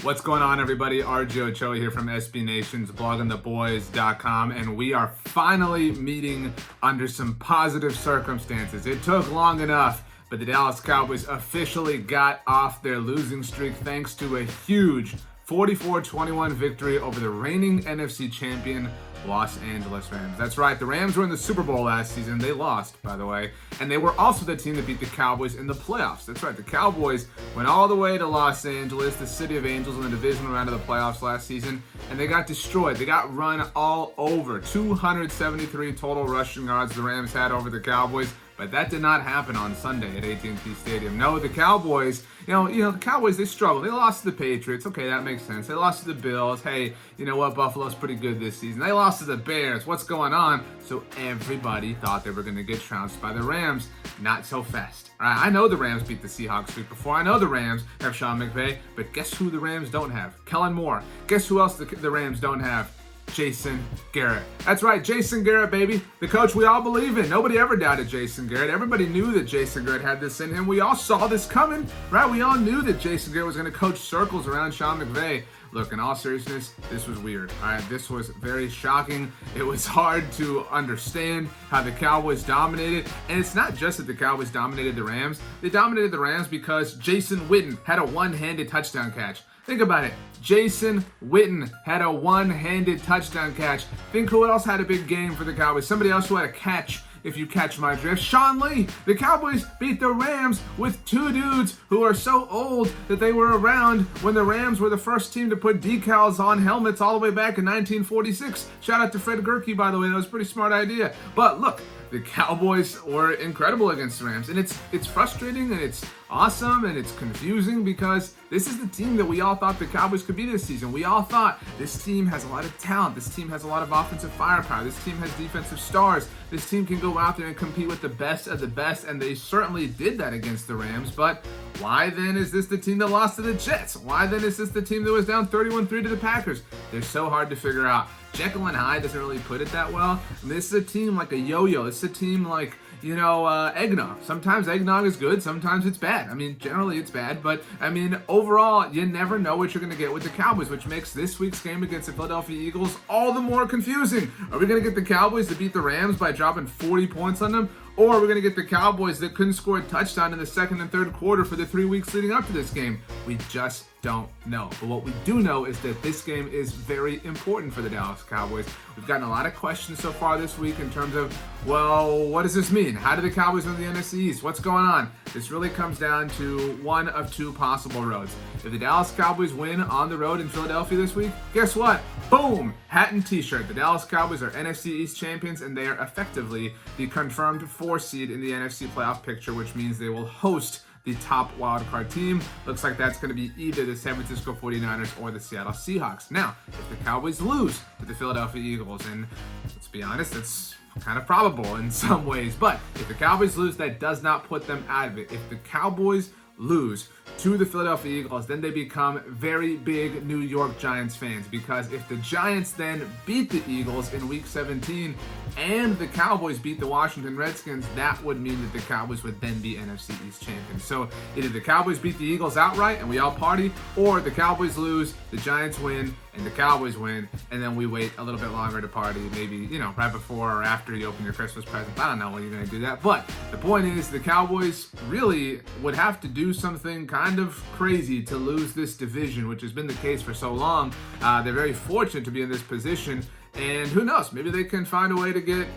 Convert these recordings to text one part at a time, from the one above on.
What's going on, everybody? RJ Ochoa here from SB Nation's bloggingtheboys.com, and we are finally meeting under some positive circumstances. It took long enough, but the Dallas Cowboys officially got off their losing streak thanks to a huge 44-21 victory over the reigning NFC champion Los Angeles Rams. That's right, the Rams were in the Super Bowl last season. They lost, by the way, and they were also the team that beat the Cowboys in the playoffs. That's right, the Cowboys went all the way to Los Angeles, the city of angels, in the divisional round of the playoffs last season, and they got destroyed. They got run all over. 273 total rushing yards the Rams had over the Cowboys. But that did not happen on Sunday at AT&T Stadium. No, the Cowboys, the Cowboys, they struggled. They lost to the Patriots. Okay, that makes sense. They lost to the Bills. Hey, you know what? Buffalo's pretty good this season. They lost to the Bears. What's going on? So everybody thought they were going to get trounced by the Rams. Not so fast. All right, I know the Rams beat the Seahawks week before. I know the Rams have Sean McVay. But guess who the Rams don't have? Kellen Moore. Guess who else the Rams don't have? Jason Garrett. That's right, Jason Garrett, baby. The coach we all believe in. Nobody ever doubted Jason Garrett. Everybody knew that Jason Garrett had this in him. We all saw this coming, right? We all knew that Jason Garrett was going to coach circles around Sean McVay. Look, in all seriousness, this was weird. All right, this was very shocking. It was hard to understand how the Cowboys dominated. And it's not just that the Cowboys dominated the Rams. They dominated the Rams because Jason Witten had a one-handed touchdown catch. Think about it. Jason Witten had a one-handed touchdown catch. Think who else had a big game for the Cowboys? Somebody else who had a catch, if you catch my drift. Sean Lee. The Cowboys beat the Rams with two dudes who are so old that they were around when the Rams were the first team to put decals on helmets all the way back in 1946. Shout out to Fred Gerke, by the way. That was a pretty smart idea. But look, the Cowboys were incredible against the Rams, and it's frustrating, and it's awesome, and it's confusing because this is the team that we all thought the Cowboys could be this season. We all thought this team has a lot of talent. This team has a lot of offensive firepower. This team has defensive stars. This team can go out there and compete with the best of the best, and they certainly did that against the Rams. But why then is this the team that lost to the Jets? Why then is this the team that was down 31-3 to the Packers? They're so hard to figure out. Jekyll and Hyde doesn't really put it that well. I mean, this is a team like a yo-yo. This is a team like, eggnog. Sometimes eggnog is good, sometimes it's bad. I mean, generally it's bad, but I mean, overall, you never know what you're going to get with the Cowboys, which makes this week's game against the Philadelphia Eagles all the more confusing. Are we going to get the Cowboys to beat the Rams by dropping 40 points on them? Or are we going to get the Cowboys that couldn't score a touchdown in the second and third quarter for the 3 weeks leading up to this game? We just don't know. But what we do know is that this game is very important for the Dallas Cowboys. We've gotten a lot of questions so far this week in terms of, well, what does this mean? How do the Cowboys win the NFC East? What's going on? This really comes down to one of two possible roads. If the Dallas Cowboys win on the road in Philadelphia this week, guess what? Boom! Hat and t-shirt. The Dallas Cowboys are NFC East champions, and they are effectively the confirmed 4 seed in the NFC playoff picture, which means they will host the top wildcard team. Looks like that's going to be either the San Francisco 49ers or the Seattle Seahawks. Now, if the Cowboys lose to the Philadelphia Eagles, and let's be honest, it's kind of probable in some ways, but if the Cowboys lose, that does not put them out of it. If the Cowboys lose to the Philadelphia Eagles, then they become very big New York Giants fans, because if the Giants then beat the Eagles in week 17 and the Cowboys beat the Washington Redskins, that would mean that the Cowboys would then be NFC East champions. So either the Cowboys beat the Eagles outright and we all party, or the Cowboys lose, the Giants win, and the Cowboys win, and then we wait a little bit longer to party, maybe, right before or after you open your Christmas presents. I don't know when you're going to do that, but the point is the Cowboys really would have to do something kind of crazy to lose this division, which has been the case for so long. They're very fortunate to be in this position, and who knows, maybe they can find a way to get,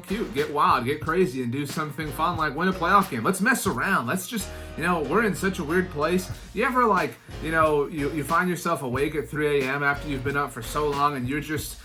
cute, get wild, get crazy, and do something fun like win a playoff game. Let's mess around. Let's just, we're in such a weird place. You ever you find yourself awake at 3 a.m. after you've been up for so long, and you're just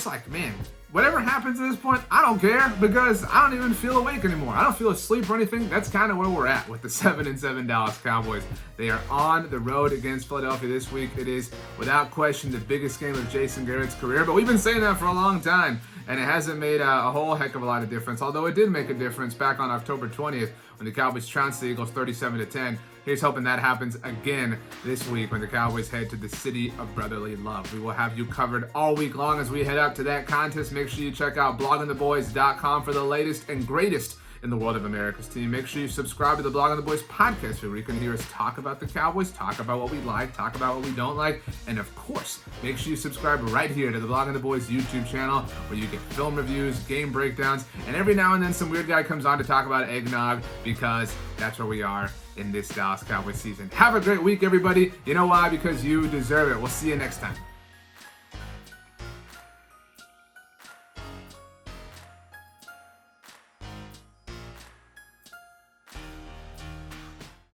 like, man, whatever happens at this point, I don't care, because I don't even feel awake anymore. I don't feel asleep or anything. That's kind of where we're at with the 7-7 Dallas Cowboys. They are on the road against Philadelphia this week. It is, without question, the biggest game of Jason Garrett's career, but we've been saying that for a long time, and it hasn't made a whole heck of a lot of difference, although it did make a difference back on October 20th when the Cowboys trounced the Eagles 37-10. Here's hoping that happens again this week when the Cowboys head to the city of brotherly love. We will have you covered all week long as we head up to that contest. Make sure you check out bloggingtheboys.com for the latest and greatest in the world of America's team. Make sure you subscribe to the Blog on the Boys podcast where you can hear us talk about the Cowboys, talk about what we like, talk about what we don't like, and of course, make sure you subscribe right here to the Blog on the Boys YouTube channel where you get film reviews, game breakdowns, and every now and then some weird guy comes on to talk about eggnog because that's where we are in this Dallas Cowboys season. Have a great week, everybody. You know why? Because you deserve it. We'll see you next time.